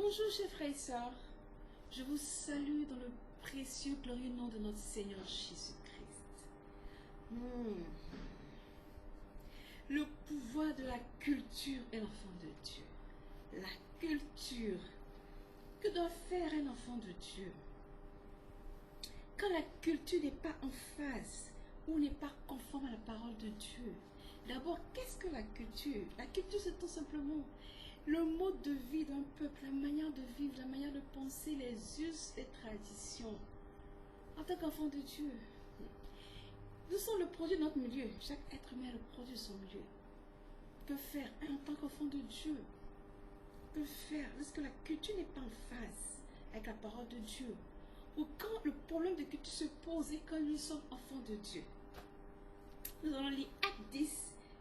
Bonjour chers frères et sœurs, je vous salue dans le précieux glorieux nom de notre Seigneur Jésus-Christ. Le pouvoir de la culture est l'enfant de Dieu. La culture. Que doit faire un enfant de Dieu? Quand la culture n'est pas en phase ou n'est pas conforme à la parole de Dieu. D'abord, qu'est-ce que la culture? La culture, c'est tout simplement le mode de vie d'un peuple, la manière de vivre, la manière de penser, les us et traditions. En tant qu'enfant de Dieu, nous sommes le produit de notre milieu. Chaque être humain est le produit de son milieu. Que faire en tant qu'enfant de Dieu? Que faire lorsque la culture n'est pas en phase avec la parole de Dieu? Ou quand le problème de culture se pose et quand nous sommes enfants de Dieu? Nous allons lire Acte 10,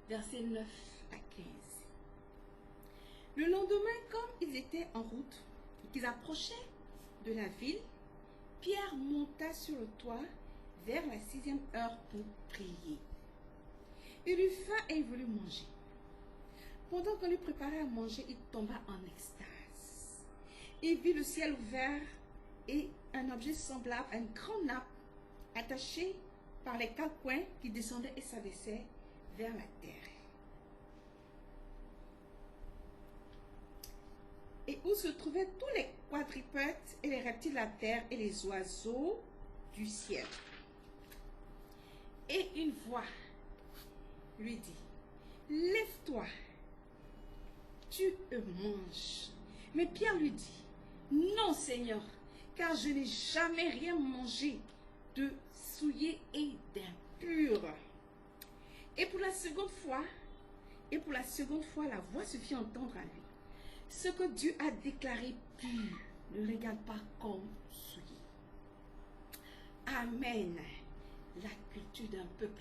versets 9 à 15. Le lendemain, comme ils étaient en route et qu'ils approchaient de la ville, Pierre monta sur le toit vers la 6e heure pour prier. Il eut faim et il voulut manger. Pendant qu'on lui préparait à manger, il tomba en extase. Il vit le ciel ouvert et un objet semblable à une grande nappe attachée par les 4 coins qui descendaient et s'abaissaient vers la terre. Et où se trouvaient tous les quadrupèdes et les reptiles de la terre et les oiseaux du ciel. Et une voix lui dit, lève-toi, tu manges. Mais Pierre lui dit, non Seigneur, car je n'ai jamais rien mangé de souillé et d'impur. Et pour la seconde fois, la voix se fit entendre à lui. Ce que Dieu a déclaré pur, ne regarde pas comme souillé. Amen. La culture d'un peuple.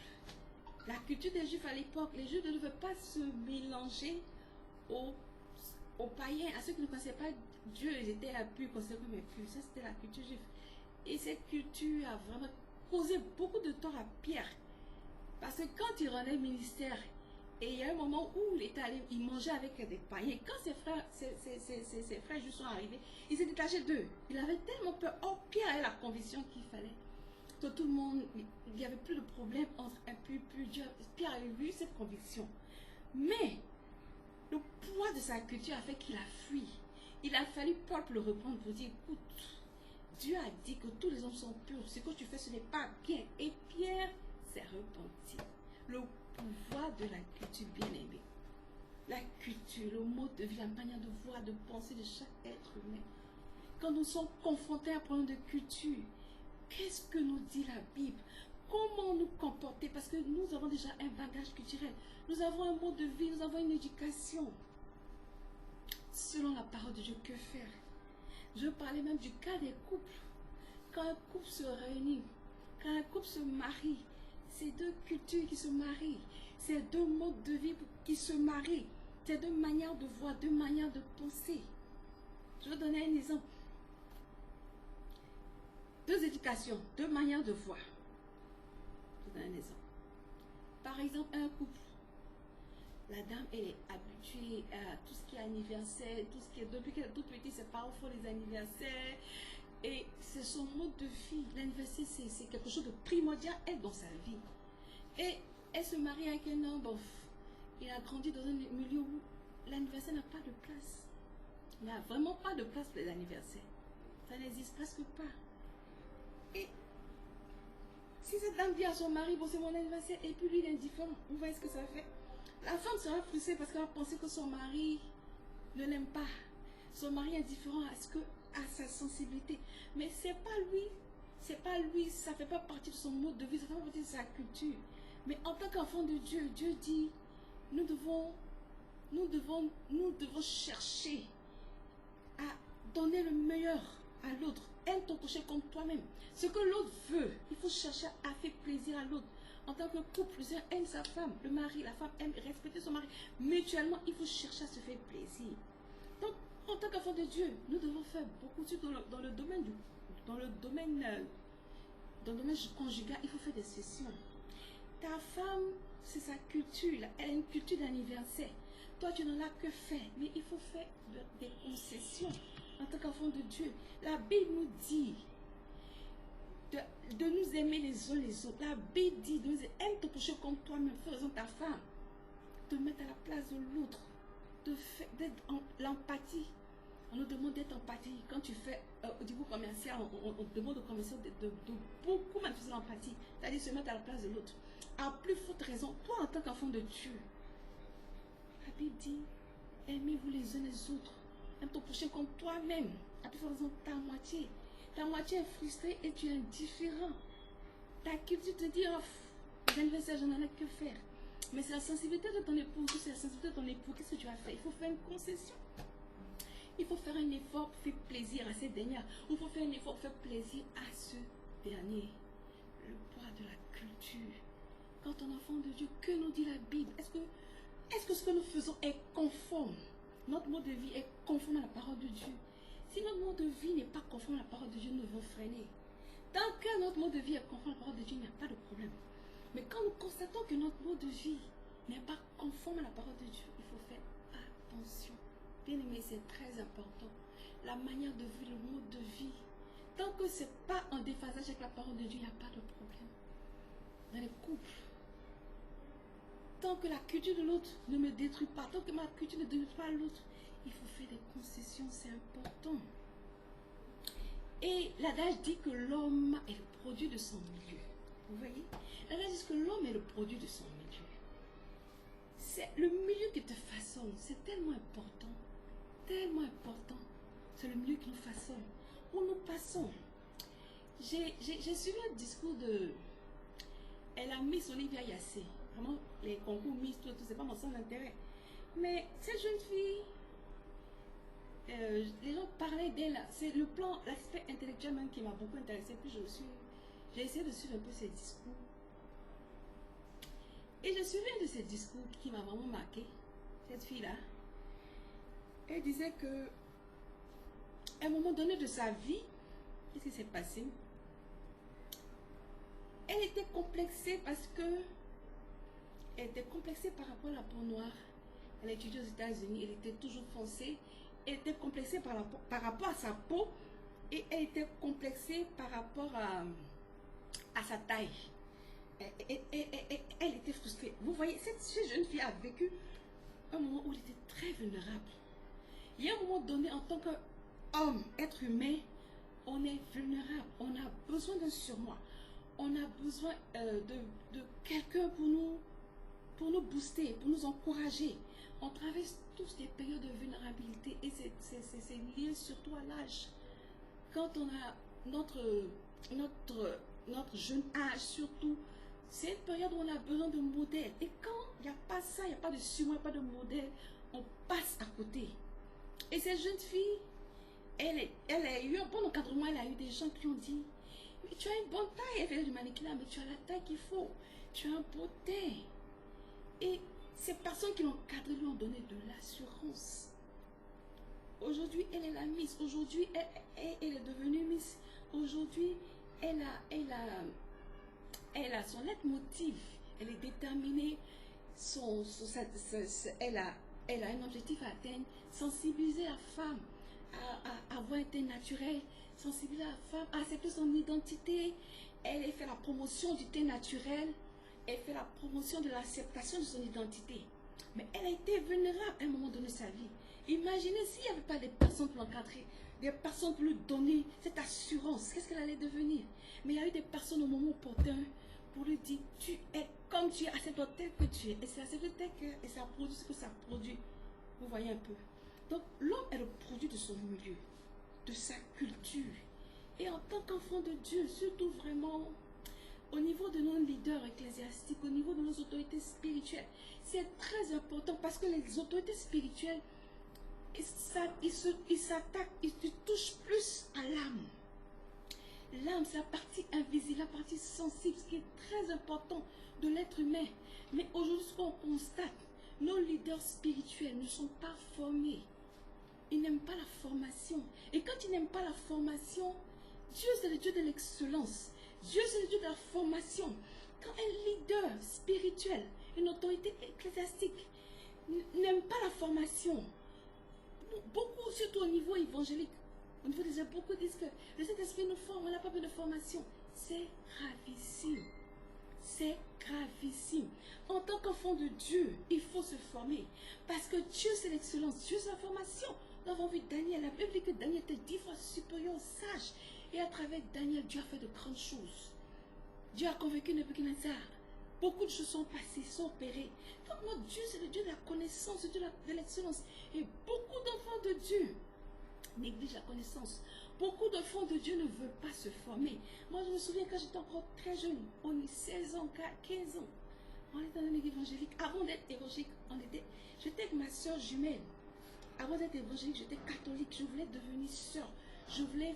La culture des Juifs à l'époque, les Juifs ne devaient pas se mélanger aux païens, à ceux qui ne connaissaient pas Dieu, ils étaient impurs, considérés comme impurs. Ça, c'était la culture juive. Et cette culture a vraiment causé beaucoup de tort à Pierre. Parce que quand il rendait ministère, et il y a un moment où il était allé, il mangeait avec des païens. Quand ses frères juifs sont arrivés, il s'est détaché d'eux. Il avait tellement peur. Or, Pierre avait la conviction qu'il fallait que tout le monde, il n'y avait plus de problème entre impur et pur. Pierre avait eu cette conviction. Mais, le poids de sa culture a fait qu'il a fui. Il a fallu Paul pour le reprendre pour dire, écoute, Dieu a dit que tous les hommes sont purs. Ce que tu fais, ce n'est pas bien. Et Pierre s'est repenti. Le pouvoir de la culture, bien aimée. La culture, le mode de vie, la manière de voir, de penser de chaque être humain. Quand nous sommes confrontés à un problème de culture, qu'est-ce que nous dit la Bible? Comment nous comporter? Parce que nous avons déjà un bagage culturel. Nous avons un mode de vie, nous avons une éducation. Selon la parole de Dieu, que faire? Je parlais même du cas des couples. Quand un couple se réunit, quand un couple se marie, c'est deux cultures qui se marient, c'est deux modes de vie qui se marient, c'est deux manières de voir, deux manières de penser. Je vais donner un exemple. Deux éducations, deux manières de voir. Je vais donner un exemple. Par exemple, un couple. La dame, elle est habituée à tout ce qui est anniversaire, tout ce qui est, depuis qu'elle est toute petite, ses parents font les anniversaires. Et c'est son mode de vie. L'anniversaire, c'est quelque chose de primordial dans sa vie. Et elle se marie avec un homme, il a grandi dans un milieu où l'anniversaire n'a pas de place. Il n'y a vraiment pas de place pour les anniversaires. Ça n'existe presque pas. Et si cette dame dit à son mari, bon c'est mon anniversaire, et puis lui il est indifférent, vous voyez ce que ça fait? La femme sera frustrée parce qu'elle va penser que son mari ne l'aime pas. Son mari est indifférent à sa sensibilité. Mais c'est pas lui, ça ne fait pas partie de son mode de vie, ça fait pas partie de sa culture. Mais en tant qu'enfant de Dieu, Dieu dit, nous devons chercher à donner le meilleur à l'autre. Aime ton prochain comme toi-même. Ce que l'autre veut, il faut chercher à faire plaisir à l'autre. En tant que couple, plusieurs aiment sa femme, le mari, la femme aime respecter son mari. Mutuellement, il faut chercher à se faire plaisir. Donc, en tant qu'enfant de Dieu, nous devons faire beaucoup, surtout dans le domaine conjugal, il faut faire des sessions. Ta femme, c'est sa culture, elle a une culture d'anniversaire. Toi, tu n'en as que faire, mais il faut faire des concessions qu'enfants de Dieu. La Bible nous dit de nous aimer les uns les autres. La Bible dit de nous aimer. Aime ton prochain comme toi-même, faisant ta femme. Te mettre à la place de l'autre. D'être l'empathie. On nous demande d'être empathique. Quand tu fais au niveau commercial, on demande aux commerciaux de beaucoup manifester l'empathie. C'est-à-dire se mettre à la place de l'autre. À plus forte raison, toi en tant qu'enfant de Dieu, la Bible dit, aimez-vous les uns les autres. Aime ton prochain comme toi-même. À plus forte raison, ta moitié. Ta moitié est frustrée et tu es indifférent. Ta culture te dit, oh, les anniversaires, je n'en ai que faire. Mais c'est la sensibilité de ton époux, c'est la sensibilité de ton époux. Qu'est-ce que tu vas faire? Il faut faire une concession. Il faut faire un effort pour faire plaisir à ces derniers. Il faut faire un effort pour faire plaisir à ce dernier. Le poids de la culture. Quand on est enfant de Dieu, que nous dit la Bible? Est-ce que ce que nous faisons est conforme? Notre mode de vie est conforme à la parole de Dieu. Si notre mode de vie n'est pas conforme à la parole de Dieu, nous devons freiner. Tant que notre mode de vie est conforme à la parole de Dieu, il n'y a pas de problème. Mais quand nous constatons que notre mode de vie n'est pas conforme à la parole de Dieu, il faut faire attention. Bien aimé, c'est très important. La manière de vivre, le mode de vie. Tant que ce n'est pas en déphasage avec la parole de Dieu, il n'y a pas de problème. Dans les couples, tant que la culture de l'autre ne me détruit pas, tant que ma culture ne détruit pas l'autre, il faut faire des concessions, c'est important. Et l'adage dit que l'homme est le produit de son milieu. Vous voyez? L'adage dit que l'homme est le produit de son milieu. C'est le milieu qui te façonne, c'est tellement important. Tellement important. C'est le milieu qui nous façonne. Où nous passons. J'ai suivi un discours de... Elle a Miss Olivia Yassé. Vraiment, les concours Miss, tout, c'est pas mon centre d'intérêt. Mais cette jeune fille, les gens parlaient d'elle. C'est le plan, l'aspect intellectuel même qui m'a beaucoup intéressé. Puis j'ai essayé de suivre un peu ses discours. Et je suivi un de ses discours qui m'a vraiment marqué. Cette fille-là. Elle disait que à un moment donné de sa vie, qu'est-ce qui s'est passé? Elle était complexée parce que elle était complexée par rapport à la peau noire. Elle étudiait aux États-Unis, elle était toujours foncée. Elle était complexée par rapport à sa peau et elle était complexée par rapport à sa taille. Elle était frustrée. Vous voyez, cette jeune fille a vécu un moment où elle était très vulnérable. Il y a un moment donné, en tant qu'homme, être humain, on est vulnérable. On a besoin d'un surmoi. On a besoin de quelqu'un pour nous booster, pour nous encourager. On traverse tous des périodes de vulnérabilité et c'est lié surtout à l'âge. Quand on a notre jeune âge surtout, c'est une période où on a besoin de modèles. Et quand il n'y a pas ça, il n'y a pas de surmoi, pas de modèle, on passe à côté. Et cette jeune fille, elle a eu un bon encadrement, elle a eu des gens qui ont dit, mais tu as une bonne taille, elle fait du mannequinat, mais tu as la taille qu'il faut, tu as un beau teint. Et ces personnes qui l'ont encadrée lui ont donné de l'assurance. Aujourd'hui, elle est la Miss, aujourd'hui, elle est devenue Miss. Aujourd'hui, elle a son leitmotiv, elle est déterminée, elle a un objectif à atteindre, sensibiliser la femme à avoir un teint naturel, sensibiliser la femme à accepter son identité. Elle fait la promotion du teint naturel, elle fait la promotion de l'acceptation de son identité. Mais elle a été vulnérable à un moment donné de sa vie. Imaginez s'il n'y avait pas des personnes pour l'encadrer, des personnes pour lui donner cette assurance, qu'est-ce qu'elle allait devenir? Mais il y a eu des personnes au moment opportun pour lui dire, tu es comme tu es, accepte-toi tel que tu es. Et c'est accepté tel que, et ça produit ce que ça produit. Vous voyez un peu. Donc l'homme est le produit de son milieu, de sa culture. Et en tant qu'enfant de Dieu, surtout vraiment au niveau de nos leaders ecclésiastiques, au niveau de nos autorités spirituelles, c'est très important parce que les autorités spirituelles, ils s'attaquent, ils touchent plus à l'âme. L'âme, c'est la partie invisible, la partie sensible, ce qui est très important de l'être humain. Mais aujourd'hui, ce qu'on constate, nos leaders spirituels ne sont pas formés. Ils n'aiment pas la formation. Et quand ils n'aiment pas la formation, Dieu, c'est le Dieu de l'excellence. Dieu, c'est le Dieu de la formation. Quand un leader spirituel, une autorité ecclésiastique, n'aime pas la formation, beaucoup, surtout au niveau évangélique, Au niveau des hommes, beaucoup disent que le Saint-Esprit nous forme, on n'a pas besoin de formation. C'est gravissime. C'est gravissime. En tant qu'enfant de Dieu, il faut se former. Parce que Dieu, c'est l'excellence. Dieu, c'est la formation. Nous avons vu Daniel. La Bible dit que Daniel était 10 fois supérieur aux sages. Et à travers Daniel, Dieu a fait de grandes choses. Dieu a convaincu Nebuchadnezzar. Beaucoup de choses sont passées, sont opérées. Donc notre Dieu, c'est le Dieu de la connaissance, le Dieu de l'excellence. Et beaucoup d'enfants de Dieu négligent la connaissance. Beaucoup d'enfants de Dieu ne veulent pas se former. Moi, je me souviens quand j'étais encore très jeune, on a 16 ans, 15 ans. On était dans l'église évangélique. Avant d'être évangélique, j'étais avec ma soeur jumelle. Avant d'être évangélique, j'étais catholique. Je voulais devenir soeur. Je voulais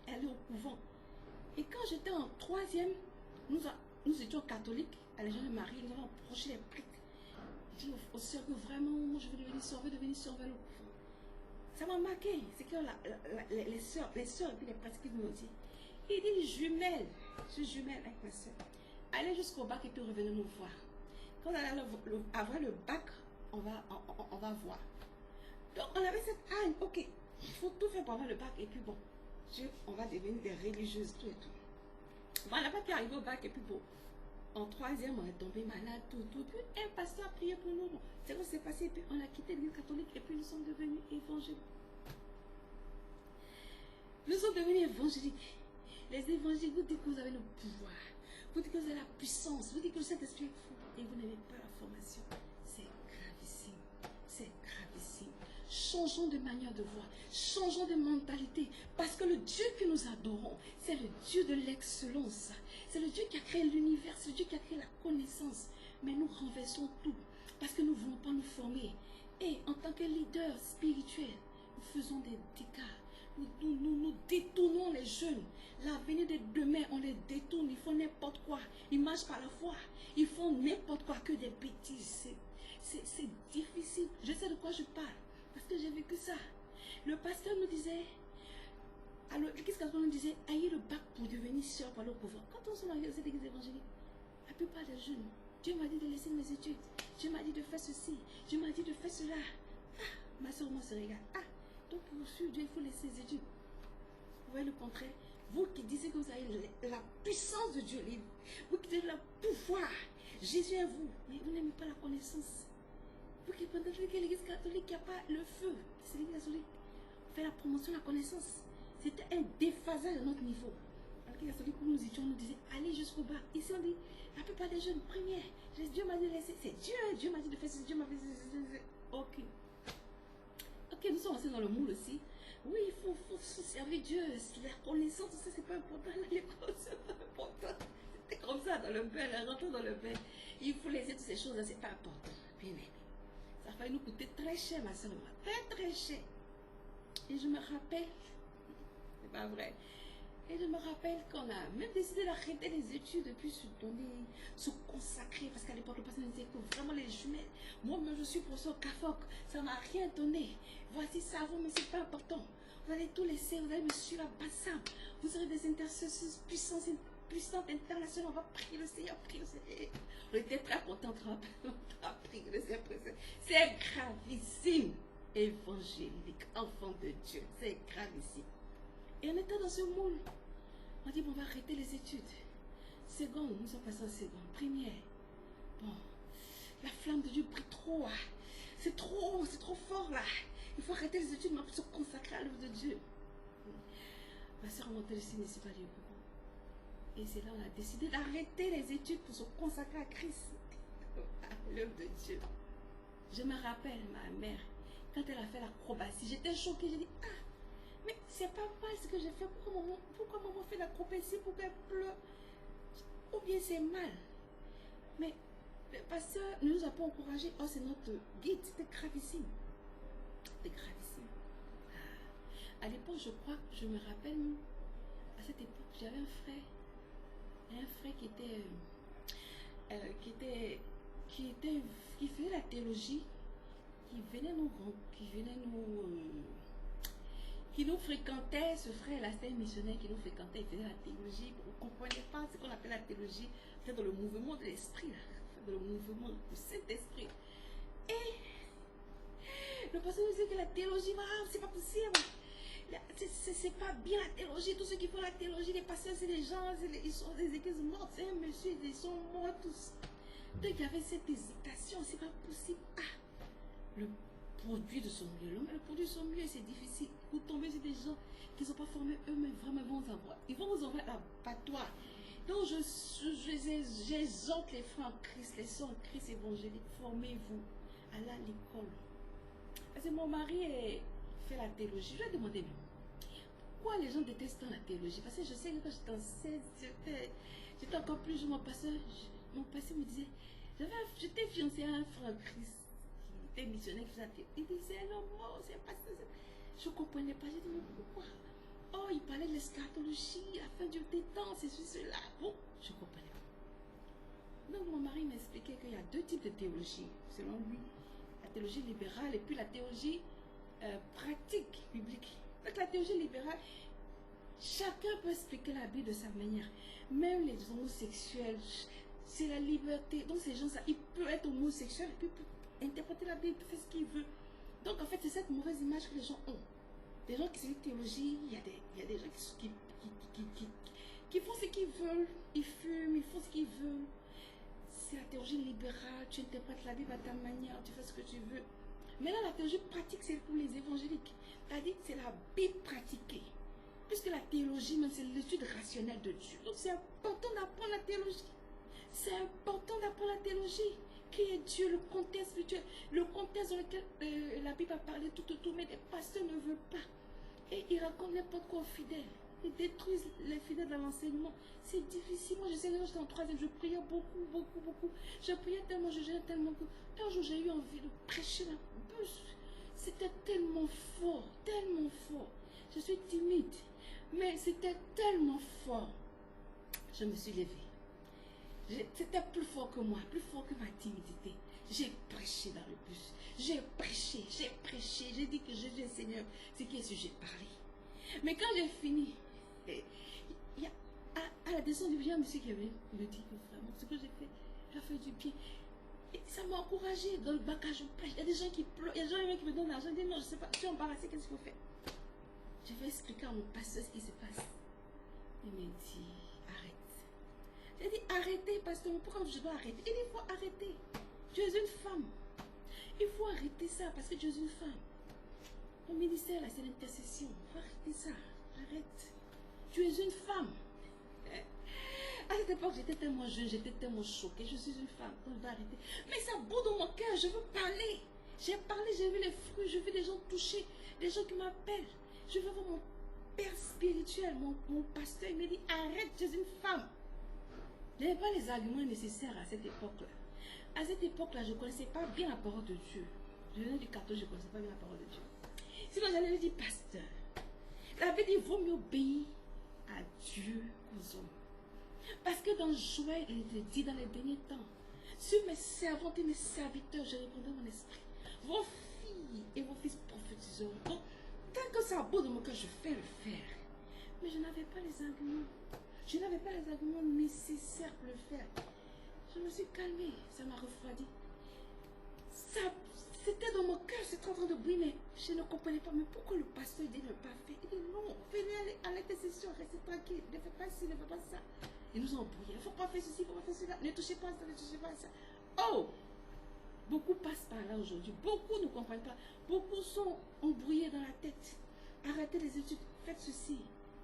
aller au couvent. Et quand j'étais en troisième, nous étions catholiques à la Jeune Marie. Nous avons approché les prêtres. J'ai dit aux soeurs que vraiment, moi je veux devenir soeur, au couvent. Ça m'a marqué. C'est que les soeurs et puis les prêtres qui nous ont dit. Il dit jumelle. Je jumelle avec ma soeur. Allez jusqu'au bac et puis revenez nous voir. Quand on allait avoir le bac, on va voir. Donc on avait cette âne. Ok, il faut tout faire pour avoir le bac. Et puis bon, on va devenir des religieuses, tout et tout. Bon, on n'a pas pu arriver au bac et puis bon. En troisième, on est tombé malade, tout. Puis un pasteur a prié pour nous. C'est quoi s'est passé. Et puis on a quitté l'église catholique et puis nous sommes devenus évangéliques. Nous sommes devenus évangéliques. Les évangéliques, vous dites que vous avez le pouvoir. Vous dites que vous avez la puissance. Vous dites que le Saint-Esprit est fou. Et vous n'avez pas la formation. C'est gravissime. C'est gravissime. Changeons de manière de voir. Changeons de mentalité. Parce que le Dieu que nous adorons, c'est le Dieu de l'excellence. C'est le Dieu qui a créé l'univers. C'est le Dieu qui a créé la connaissance. Mais nous renversons tout. Parce que nous ne voulons pas nous former. Et en tant que leader spirituel, nous faisons des dégâts. Nous détournons les jeunes. L'avenir de demain, on les détourne. Ils font n'importe quoi. Ils marchent par la foi. Ils font n'importe quoi, que des bêtises. C'est difficile. Je sais de quoi je parle. Parce que j'ai vécu ça. Le pasteur nous disait, alors l'église catholique nous disait, ayez le bac pour devenir sœur pour aller au couvent. Quand on s'en arrive à cette église évangélique, la plupart des jeunes, Dieu m'a dit de laisser mes études. Dieu m'a dit de faire ceci. Dieu m'a dit de faire cela. Ah, ma soeur, moi, se regarde. Ah, donc pour suivre Dieu, il faut laisser ses études. Vous voyez le contraire. Vous qui disiez que vous avez la puissance de Dieu, vous qui avez le pouvoir, Jésus est vous, mais vous n'aimez pas la connaissance. Vous qui pensez que l'église catholique n'a pas le feu, c'est l'église catholique. On fait la promotion de la connaissance. C'était un déphasage à notre niveau. À l'église catholique, où nous étions, on nous disait, allez jusqu'au bas. Ici, on dit, la plupart des jeunes, première, Dieu m'a dit de laisser, c'est Dieu m'a dit de faire ceci, Dieu m'a dit de faire ceci. Ok. Ok, nous sommes restés dans le moule aussi. Oui, il faut servir Dieu. La connaissance, tout ça, c'est pas important. L'école, c'est pas important. C'était comme ça dans le bain, rentrer dans le bain. Il faut laisser toutes ces choses-là, c'est pas important. Bien aimé. Ça a failli nous coûter très cher, ma soeur, très cher. Et je me rappelle, c'est pas vrai. Et je me rappelle qu'on a même décidé d'arrêter les études et puis se donner, se consacrer. Parce qu'à l'époque, le pasteur nous disait que vraiment les jumelles, moi-même je suis professeur CAFOC, ça m'a rien donné. Voici ça, vous, mais c'est pas important. Vous allez tout laisser, vous allez me suivre à Bassam. Vous aurez des intercesseurs puissantes internationales. On va prier le Seigneur, prier le Seigneur. On était très contents de prier le Seigneur. C'est gravissime. Évangélique, enfant de Dieu, c'est gravissime. Et on était dans ce moule. On dit, bon, on va arrêter les études. Seconde, nous sommes passés en seconde. Première. Bon, la flamme de Dieu brille trop. C'est trop fort là. Il faut arrêter les études, mais pour se consacrer à l'œuvre de Dieu. Ma soeur a monté le signe ici par Dieu. Et c'est là on a décidé d'arrêter les études pour se consacrer à Christ. À l'œuvre de Dieu. Je me rappelle, ma mère, quand elle a fait l'acrobatie, j'étais choquée. J'ai dit, ah, mais c'est pas mal ce que j'ai fait. Pourquoi maman fait l'acrobatie pour qu'elle pleure? Ou bien c'est mal. Mais le pasteur ne nous a pas encouragés. Oh, c'est notre guide. C'était gravissime. C'était gravissime. À l'époque, je crois, je me rappelle, à cette époque, j'avais un frère. Un frère qui faisait la théologie, qui nous fréquentait. Ce frère là, c'était un missionnaire qui nous fréquentait, il faisait la théologie. On ne comprenait pas ce qu'on appelle la théologie, c'était dans le mouvement de l'esprit, dans le mouvement du Saint-Esprit. Et Le pasteur nous dit que la théologie, c'est pas possible. C'est pas bien la théologie. Tous ceux qui font la théologie, les pasteurs, c'est des gens, ils sont des églises mortes. C'est un monsieur, ils sont morts tous. Donc il y avait cette hésitation, c'est pas possible. Le produit de son milieu. Le produit de son milieu, c'est difficile. Vous tombez sur des gens qui ne sont pas formés eux-mêmes, vraiment vont vous avoir. Ils vont vous envoyer à l'abattoir. Donc j'exhorte les frères en Christ, les sœurs en Christ évangéliques, formez-vous, allez à l'école. Parce que mon mari fait la théologie. Je lui ai demandé même, pourquoi les gens détestent la théologie? Parce que je sais que quand j'étais en 16, j'étais encore plus jeune, mon pasteur me disait, j'étais fiancée à un frère en Christ qui était missionnaire, qui faisait la théologie. Il disait, non, c'est pas ça. Je ne comprenais pas, j'ai dit, mais pourquoi? Oh, il parlait de l'eschatologie, la fin du temps, c'est cela. Bon, je ne comprenais pas. Donc mon mari m'expliquait qu'il y a deux types de théologie, selon lui. La théologie libérale et puis la théologie pratique, biblique. Donc la théologie libérale, chacun peut expliquer la Bible de sa manière. Même les homosexuels, c'est la liberté. Donc ces gens-là, il peut être homosexuel et puis peut interpréter la Bible, faire ce qu'il veut. Donc en fait, c'est cette mauvaise image que les gens ont. Des gens qui sont théologie, il y a des gens qui font ce qu'ils veulent, ils fument, ils font ce qu'ils veulent. C'est la théologie libérale, tu interprètes la Bible à ta manière, tu fais ce que tu veux. Mais là, la théologie pratique, c'est pour les évangéliques. C'est-à-dire que c'est la Bible pratiquée. Puisque la théologie, même, c'est l'étude rationnelle de Dieu. Donc c'est important d'apprendre la théologie. C'est important d'apprendre la théologie. Qui est Dieu, le contexte spirituel, le contexte dans lequel la Bible a parlé tout autour, mais les pasteurs ne veulent pas. Et ils racontent n'importe quoi aux fidèles. Ils détruisent les fidèles dans l'enseignement. C'est difficile. Moi, je sais que quand j'étais en troisième, je priais beaucoup. Je priais tellement, je gênais tellement que un jour, j'ai eu envie de prêcher la bouche. C'était tellement fort, tellement fort. Je suis timide, mais c'était tellement fort. Je me suis levée. C'était plus fort que moi, plus fort que ma timidité. J'ai prêché dans le bus. J'ai prêché. J'ai dit que Jésus est Seigneur. C'est qui est ce j'ai parlé. Mais quand j'ai fini, il y a, à la descente du bien, monsieur qui avait me dit que vraiment, ce que j'ai fait du bien. Et ça m'a encouragé. Dans le bac, je prêche. Il y a des gens qui pleurent. Il y a des gens qui me donnent l'argent. Ils disent non, je ne sais pas. Je suis embarrassée. Qu'est-ce qu'il faut faire? Je vais expliquer à mon pasteur ce qui se passe. Il me dit, arrête. J'ai dit, arrêtez, pasteur. Pourquoi je dois arrêter? Il dit, il faut arrêter. Tu es une femme. Il faut arrêter ça parce que tu es une femme. Mon ministère, là, c'est l'intercession. Il faut arrêter ça. Arrête. Tu es une femme. À cette époque, j'étais tellement jeune, j'étais tellement choquée. Je suis une femme, donc je dois arrêter. Mais ça bout dans mon cœur, je veux parler. J'ai parlé, j'ai vu les fruits, j'ai vu des gens touchés, des gens qui m'appellent. Je veux voir mon père spirituel, mon pasteur. Il me dit, arrête, tu es une femme. Je n'avais pas les arguments nécessaires à cette époque-là. À cette époque-là, je ne connaissais pas bien la parole de Dieu. Je venais du catholique, je ne connaissais pas bien la parole de Dieu. Sinon, j'allais lui dire, pasteur, la Bible dit, il vaut mieux obéir à Dieu qu'aux hommes. Parce que dans Joël, il te dit dans les derniers temps, sur mes servantes et mes serviteurs, je répondrai mon esprit. Vos filles et vos fils prophétiseront. Donc, tant que ça a beau de mon cœur, je fais le faire. Mais je n'avais pas les arguments. Je n'avais pas les arguments nécessaires pour le faire. Je me suis calmée, ça m'a refroidi. C'était dans mon cœur, c'était en train de brûler, mais je ne comprenais pas. Mais pourquoi le pasteur dit ne pas faire? Il dit non, venez à l'intercession, restez tranquille, ne faites pas ci, ne faites pas ça. Ils nous ont embrouillés, il ne faut pas faire ceci, il ne faut pas faire cela, ne touchez pas à ça, ne touchez pas à ça. Oh! Beaucoup passent par là aujourd'hui, beaucoup ne comprennent pas, beaucoup sont embrouillés dans la tête. Arrêtez les études, faites ceci,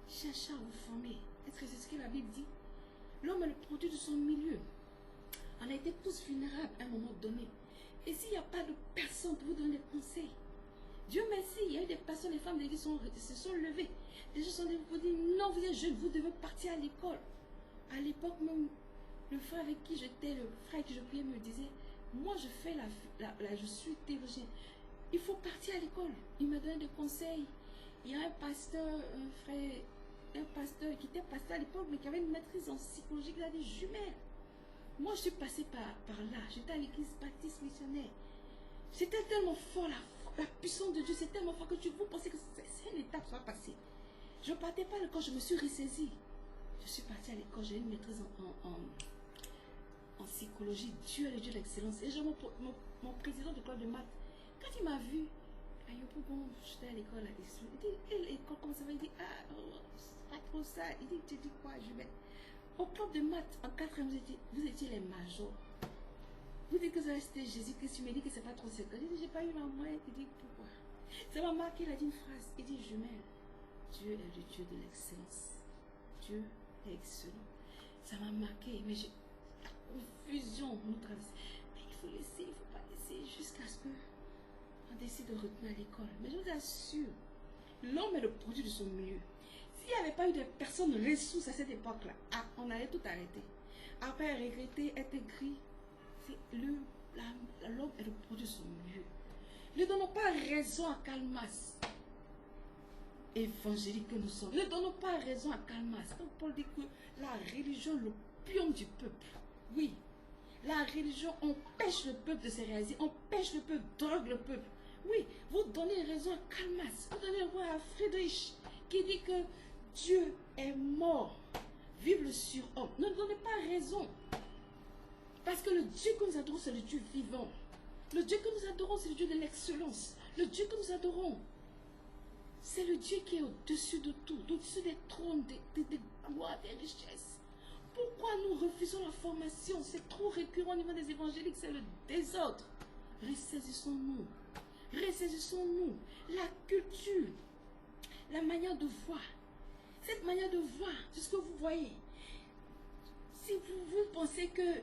cherchez à vous former. Est-ce que c'est ce que la Bible dit? L'homme est le produit de son milieu. On a été tous vulnérables à un moment donné. Et s'il n'y a pas de personne pour vous donner des conseils, Dieu merci, il y a eu des personnes, les femmes de l'église se sont levées. Les gens sont venus vous dire, non, vous êtes jeunes, vous devez partir à l'école. À l'époque même, le frère avec qui j'étais, le frère que je priais me disait, moi je fais je suis théologien. Il faut partir à l'école. Il m'a donné des conseils. Il y a un pasteur, un pasteur qui était pasteur à l'époque, mais qui avait une maîtrise en psychologie, qui a des jumelles. Moi, je suis passée par là. J'étais à l'église baptiste missionnaire. C'était tellement fort, la puissance de Dieu, c'est tellement fort que vous pensez que c'est une étape qui va passer. Je ne partais pas à l'école, je me suis ressaisie. Je suis partie à l'école, j'ai une maîtrise en psychologie. Dieu est le Dieu d'excellence. Et j'ai mon président de l'école de maths. Quand il m'a vu, l'époque où j'étais à l'école, il dit, et l'école, comment ça va? Il dit, ah, oh, c'est pas trop ça. Il dit, tu dis quoi, Jumelle? Au prof de maths, en 4e, vous étiez les majors. Vous dites que ça c'était Jésus-Christ, tu me dis que c'est pas trop ça. Il dit, j'ai pas eu la moyenne. Il dit, pourquoi? C'est ma mère qui a dit une phrase. Il dit, Jumelle, Dieu est le Dieu de l'excellence. Dieu est excellent. Ça m'a marqué, mais la confusion nous traverse. Mais il faut laisser, il ne faut pas laisser jusqu'à ce qu'on décide de retourner à l'école. Mais je vous assure, l'homme est le produit de son milieu. S'il n'y avait pas eu de personnes ressources à cette époque-là, on allait tout arrêter. Après regretter, être gris, l'homme est le produit de son milieu. Ne donnons pas raison à Calmas, évangélique que nous sommes. Ne donnons pas raison à Calmas. Quand Paul dit que la religion est l'opium du peuple. Oui, la religion empêche le peuple de se réaliser, empêche le peuple, drogue le peuple. Oui, vous donnez raison à Calmas, vous donnez raison à Friedrich qui dit que Dieu est mort, vive le surhomme. Ne donnez pas raison. Parce que le Dieu que nous adorons, c'est le Dieu vivant. Le Dieu que nous adorons, c'est le Dieu de l'excellence. Le Dieu que nous adorons, c'est le Dieu qui est au-dessus de tout, au-dessus des trônes, des gloires, des richesses. Pourquoi nous refusons la formation? C'est trop récurrent au niveau des évangéliques, c'est le désordre. Ressaisissons-nous. Ressaisissons-nous. La culture, la manière de voir. Cette manière de voir, c'est ce que vous voyez. Si vous pensez que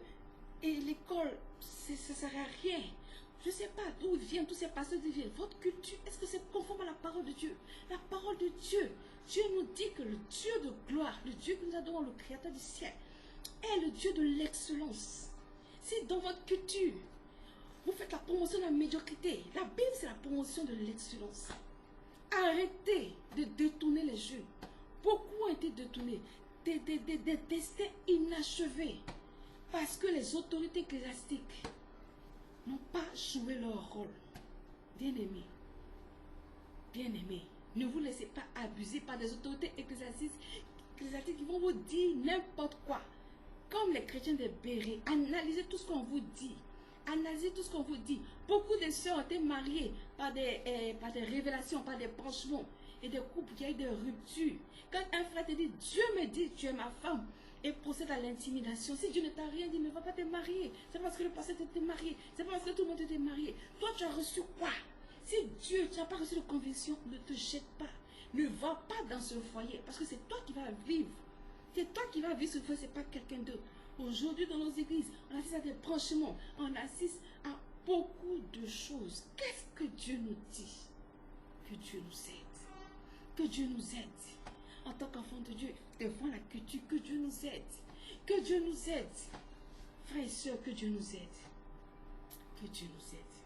l'école, ça ne sert à rien, je ne sais pas d'où viennent tous ces pasteurs qui viennent. Votre culture, est-ce que c'est conforme à la parole de Dieu? La parole de Dieu. Dieu nous dit que le Dieu de gloire, le Dieu que nous adorons, le Créateur du ciel, est le Dieu de l'excellence. Si dans votre culture, vous faites la promotion de la médiocrité, la Bible c'est la promotion de l'excellence. Arrêtez de détourner les jeunes. Beaucoup ont été détournés. Des destins inachevés. Parce que les autorités ecclésiastiques n'ont pas joué leur rôle. Bien-aimés, ne vous laissez pas abuser par des autorités ecclésiastiques qui vont vous dire n'importe quoi. Comme les chrétiens de Béret, analysez tout ce qu'on vous dit. Analysez tout ce qu'on vous dit. Beaucoup de sœurs ont été mariées par des révélations, par des branchements et des couples qui ont eu des ruptures. Quand un frère te dit, Dieu me dit, tu es ma femme, et procède à l'intimidation. Si Dieu ne t'a rien dit, ne va pas te marier. C'est parce que le pasteur t'était marié. C'est parce que tout le monde était marié. Toi, tu as reçu quoi? Si Dieu, tu n'as pas reçu de conviction, ne te jette pas. Ne va pas dans ce foyer. Parce que c'est toi qui vas vivre. C'est toi qui vas vivre ce foyer, ce n'est pas quelqu'un d'autre. Aujourd'hui, dans nos églises, on assiste à des branchements. On assiste à beaucoup de choses. Qu'est-ce que Dieu nous dit? Que Dieu nous aide. Que Dieu nous aide. En tant qu'enfant de Dieu, devant la culture, que Dieu nous aide. Que Dieu nous aide. Frères et sœurs, que Dieu nous aide. Que Dieu nous aide.